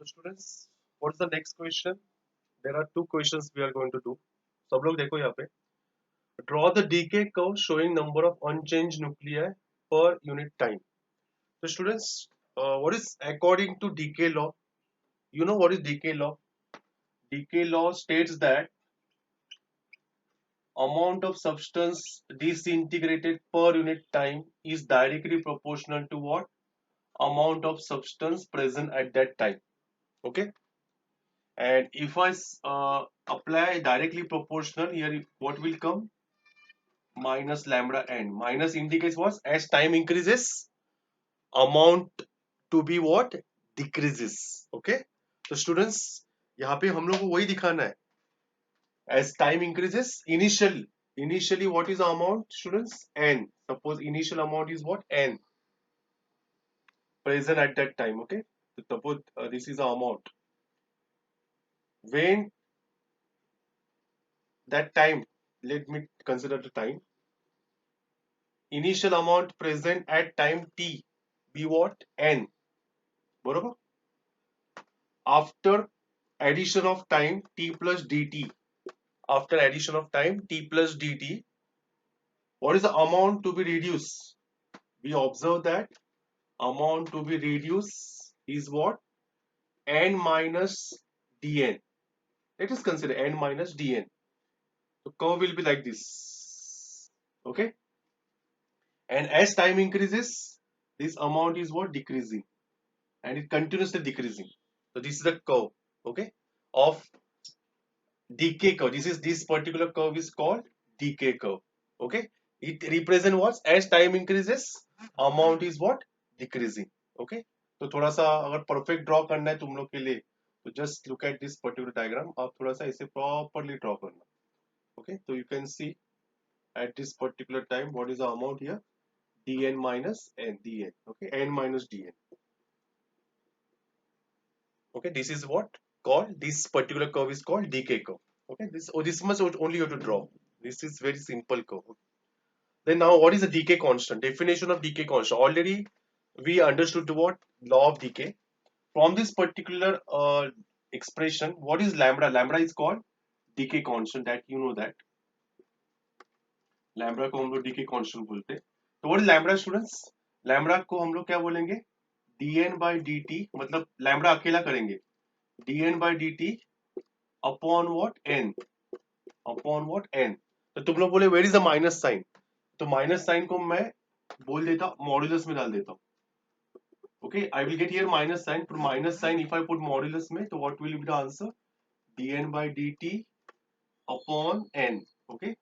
So students, what is the next question? There are two questions we are going to do. सब लोग देखो यहाँ पे. Draw the decay curve showing number of unchanged nuclei per unit time. So students, what is according to decay law? You know what is decay law? Decay law states that amount of substance disintegrated per unit time is directly proportional to what? Amount of substance present at that time. Okay. And if I apply directly proportional here, what will come? Minus lambda n. Minus indicates what? As time increases, amount to be what? Decreases. Okay. So students, यहाँ पे हम लोग को वही दिखाना है. As time increases, initially what is the amount, students? N. Suppose initial amount is what? N. Present at that time. Okay. So suppose this is the amount. When that time, let me consider the time. Initial amount present at time t be what? N. बरोबर? After addition of time t plus dt, after addition of time t plus dt, what is the amount to be reduced? We observe that amount to be reduced is what? N minus dn. Let us consider n minus dn. The curve will be like this. Okay. And as time increases, this amount is what? Decreasing. And it continuously decreasing. So this is the curve, okay, of decay curve. This particular curve is called decay curve. Okay. It represents what? As time increases, amount is what? Decreasing. Okay. तो थोड़ा सा अगर perfect draw करना है तुम लोग के लिए तो just look at this particular diagram. आप थोड़ा सा इसे प्रॉपरली ड्रॉ करना. Okay. So you can see at this particular time what is the amount here? dn minus n dn. Okay. N minus dn. Okay, this is what called, this particular curve is called decay curve. Okay, this much only you have to draw. This is very simple curve. Then now what is the decay constant? Definition of decay constant. Already we understood what law of decay. From this particular expression, what is lambda? Lambda is called decay constant, that you know that. Lambda को हम लोग decay constant बोलते हैं. तो what is lambda students? Lambda को हम लोग क्या बोलेंगे? dn by dt, मतलब लैम्ब्डा अकेला करेंगे. dn by dt upon what? n. Upon what? n. तो तुम लोग बोले where is the minus sign? तो माइनस साइन को मैं बोल देता मॉड्यूलस में डाल देता हूं. Okay, I will get here minus sign. For minus sign if I put modulus में तो what will be the answer? dn by dt upon n. Okay,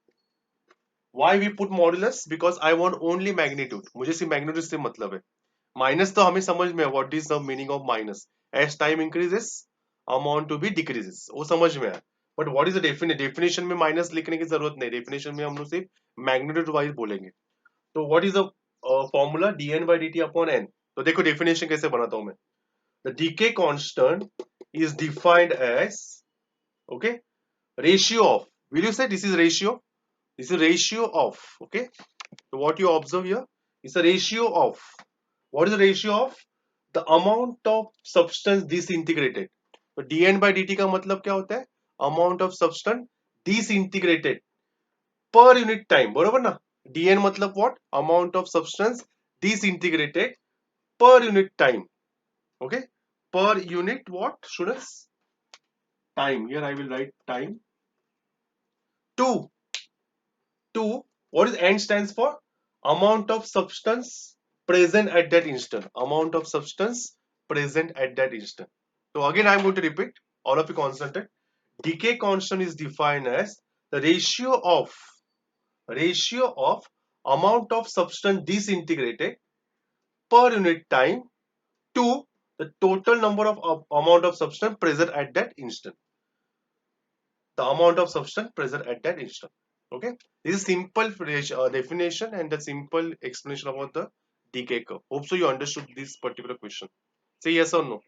why we put modulus? Because I want only magnitude. मुझे सिर्फ magnitude से मतलब है. Minus तो हमें समझ में है, what is the meaning of minus? As time increases, amount to be decreases. वो समझ में है. But what is the definition में माइनस लिखने की जरूरत नहीं. Definition में हम लोग सिर्फ magnitude wise बोलेंगे. तो what is the formula? dn by dt upon n. तो देखो definition कैसे बनाता हूं मैं. The decay constant is defined as, okay, ratio of. Will you say this is ratio? This is ratio of, okay. So what you observe here is a ratio of. What is the ratio of? The amount of substance disintegrated. तो dn by dt का मतलब क्या होता है? Amount of substance disintegrated per unit time. बरोबर ना? dn मतलब what? Amount of substance disintegrated per unit time. Okay? Per unit what, students? Time. Here I will write time. 2. What is n stands for? Amount of substance present at that instant. Amount of substance present at that instant. So again I am going to repeat, all of you concentrate. Decay constant is defined as the ratio of amount of substance disintegrated per unit time to the total number of amount of substance present at that instant. The amount of substance present at that instant. Okay, this is simple definition and the simple explanation about the decay curve. Hope so you understood this particular question. Say yes or no.